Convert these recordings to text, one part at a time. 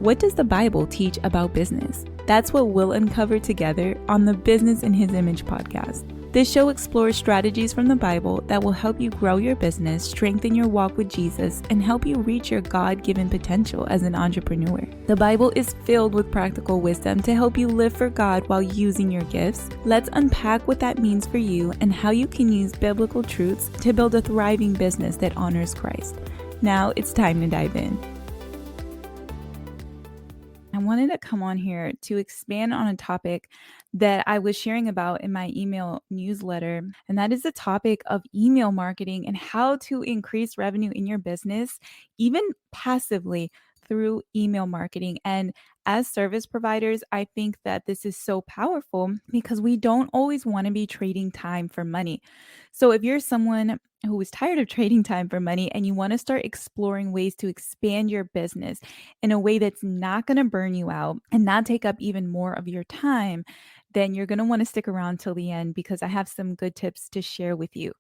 what does the Bible teach about business? That's what we'll uncover together on the Business in His Image podcast. This show explores strategies from the Bible that will help you grow your business, strengthen your walk with Jesus, and help you reach your God-given potential as an entrepreneur. The Bible is filled with practical wisdom to help you live for God while using your gifts. Let's unpack what that means for you and how you can use biblical truths to build a thriving business that honors Christ. Now it's time to dive in. I wanted to come on here to expand on a topic that I was sharing about in my email newsletter, and that is the topic of email marketing and how to increase revenue in your business, even passively through email marketing. And as service providers, I think that this is so powerful because we don't always want to be trading time for money. So if you're someone who is tired of trading time for money and you want to start exploring ways to expand your business in a way that's not going to burn you out and not take up even more of your time, then you're going to want to stick around till the end because I have some good tips to share with you.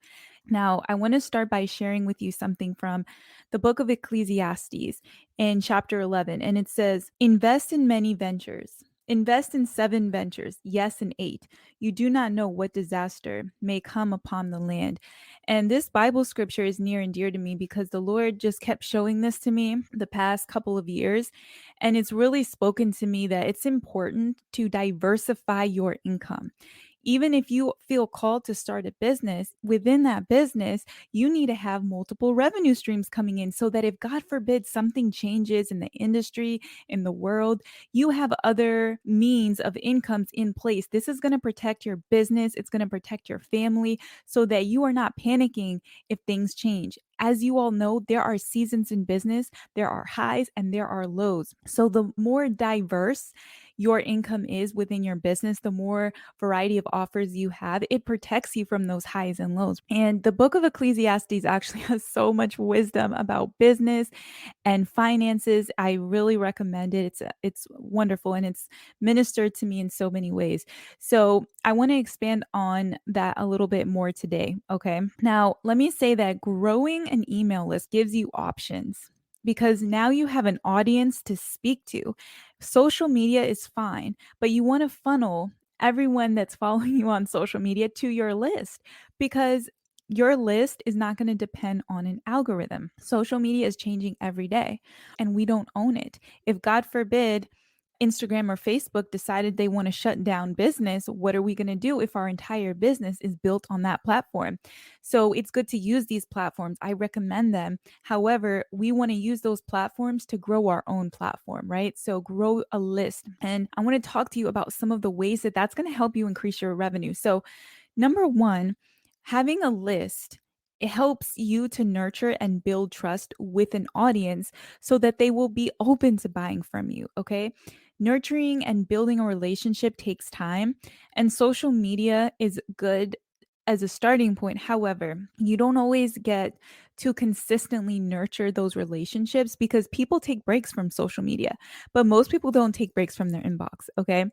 Now, I want to start by sharing with you something from the book of Ecclesiastes in chapter 11, and it says, invest in many ventures. Invest in 7 ventures, yes, in 8. You do not know what disaster may come upon the land. And this Bible scripture is near and dear to me because the Lord just kept showing this to me the past couple of years. And it's really spoken to me that it's important to diversify your income. Even if you feel called to start a business, within that business, you need to have multiple revenue streams coming in so that if God forbid something changes in the industry, in the world, you have other means of incomes in place. This is going to protect your business. It's going to protect your family so that you are not panicking if things change. As you all know, there are seasons in business, there are highs and there are lows. So the more diverse your income is within your business, the more variety of offers you have, it protects you from those highs and lows. And the book of Ecclesiastes actually has so much wisdom about business and finances. I really recommend it. It's wonderful and it's ministered to me in so many ways. So I want to expand on that a little bit more today. Okay. Now, let me say that growing an email list gives you options because now you have an audience to speak to. Social media is fine, but you want to funnel everyone that's following you on social media to your list because your list is not going to depend on an algorithm. Social media is changing every day and we don't own it. If God forbid Instagram or Facebook decided they want to shut down business, what are we going to do if our entire business is built on that platform? So it's good to use these platforms. I recommend them. However, we want to use those platforms to grow our own platform, right? So grow a list. And I want to talk to you about some of the ways that that's going to help you increase your revenue. So number one, having a list, it helps you to nurture and build trust with an audience so that they will be open to buying from you, okay? Nurturing and building a relationship takes time, and social media is good as a starting point. However, you don't always get to consistently nurture those relationships because people take breaks from social media, but most people don't take breaks from their inbox, okay?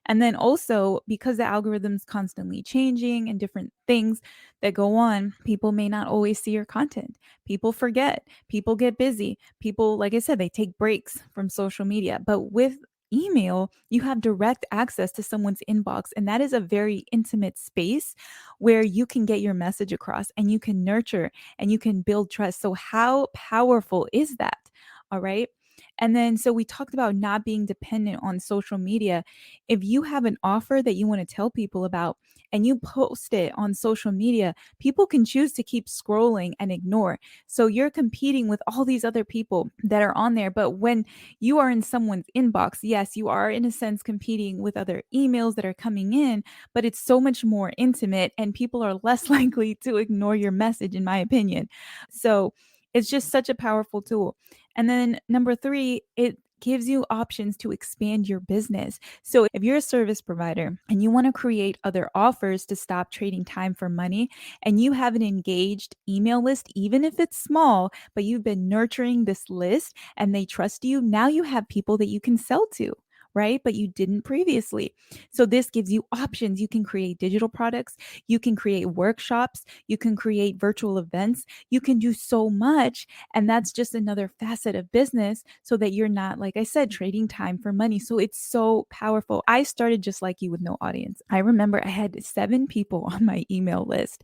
And then also, because the algorithm's constantly changing and different things that go on, people may not always see your content. People forget, people get busy. People, like I said, they take breaks from social media. But with email, you have direct access to someone's inbox, and that is a very intimate space where you can get your message across and you can nurture and you can build trust. So how powerful is that? All right. And then, so we talked about not being dependent on social media. If you have an offer that you want to tell people about and you post it on social media, people can choose to keep scrolling and ignore. So you're competing with all these other people that are on there. But when you are in someone's inbox, yes, you are in a sense competing with other emails that are coming in, but it's so much more intimate and people are less likely to ignore your message, in my opinion. So it's just such a powerful tool. And then number 3, it gives you options to expand your business. So if you're a service provider and you want to create other offers to stop trading time for money, and you have an engaged email list, even if it's small, but you've been nurturing this list and they trust you, now you have people that you can sell to. right? But you didn't previously. So this gives you options. You can create digital products, you can create workshops, you can create virtual events, you can do so much. And that's just another facet of business so that you're not, like I said, trading time for money. So it's so powerful. I started just like you with no audience. I remember I had 7 people on my email list,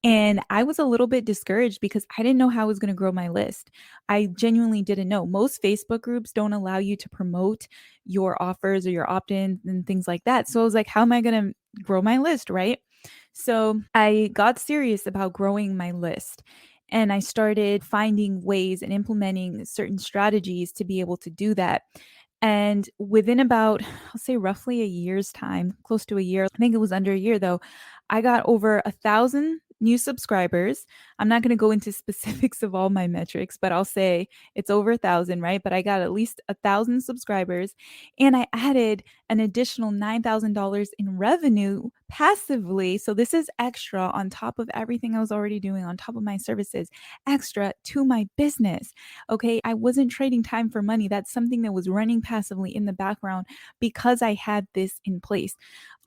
and I was a little bit discouraged because I didn't know how I was going to grow my list. I genuinely didn't know. Most Facebook groups don't allow you to promote your offers or your opt-ins and things like that. So I was like, how am I going to grow my list, right? So I got serious about growing my list. And I started finding ways and implementing certain strategies to be able to do that. And within about, I'll say roughly a year's time, close to a year, I think it was under a year though, I got over 1,000 new subscribers. I'm not going to go into specifics of all my metrics, but I'll say it's over 1,000, right? But I got at least 1,000 subscribers, and I added an additional $9,000 in revenue passively. So this is extra on top of everything I was already doing, on top of my services, extra to my business. Okay. I wasn't trading time for money. That's something that was running passively in the background because I had this in place.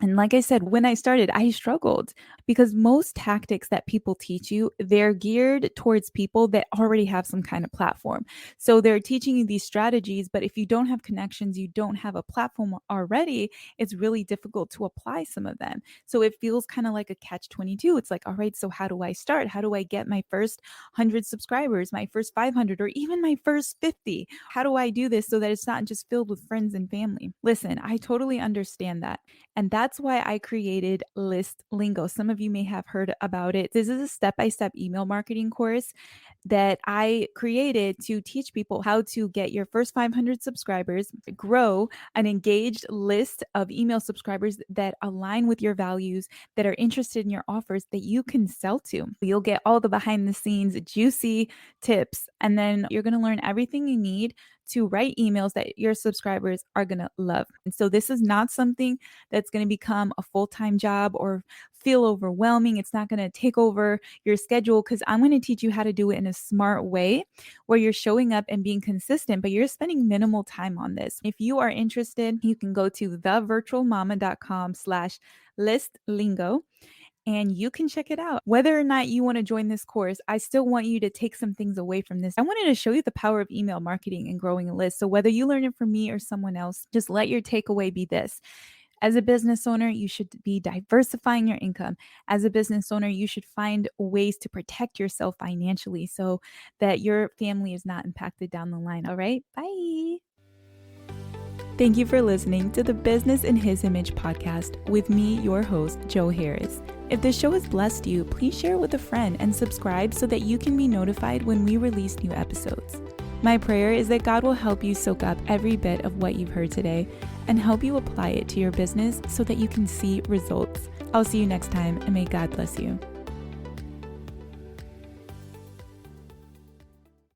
And like I said, when I started, I struggled because most tactics that people teach you, they're geared towards people that already have some kind of platform. So they're teaching you these strategies, but if you don't have connections, you don't have a platform already, it's really difficult to apply some of them. So it feels kind of like a catch-22. It's like, all right, so how do I start? How do I get my first 100 subscribers, my first 500, or even my first 50? How do I do this so that it's not just filled with friends and family? Listen, I totally understand that. And that's why I created List Lingo. Some of you may have heard about it. This is a step-by-step email marketing course that I created to teach people how to get your first 500 subscribers, grow an engaged list of email subscribers that align with your values, that are interested in your offers that you can sell to. You'll get all the behind the scenes juicy tips, and then you're going to learn everything you need to write emails that your subscribers are going to love. And so this is not something that's going to become a full-time job or feel overwhelming. It's not going to take over your schedule, because I'm going to teach you how to do it in a smart way where you're showing up and being consistent, but you're spending minimal time on this. If you are interested, you can go to thevirtualmama.com/listlingo and you can check it out. Whether or not you want to join this course, I still want you to take some things away from this. I wanted to show you the power of email marketing and growing a list. So whether you learn it from me or someone else, just let your takeaway be this. As a business owner, you should be diversifying your income. As a business owner, you should find ways to protect yourself financially so that your family is not impacted down the line. All right, bye. Thank you for listening to the Business in His Image podcast with me, your host, Jo Harris. If this show has blessed you, please share it with a friend and subscribe so that you can be notified when we release new episodes. My prayer is that God will help you soak up every bit of what you've heard today and help you apply it to your business so that you can see results. I'll see you next time, and may God bless you.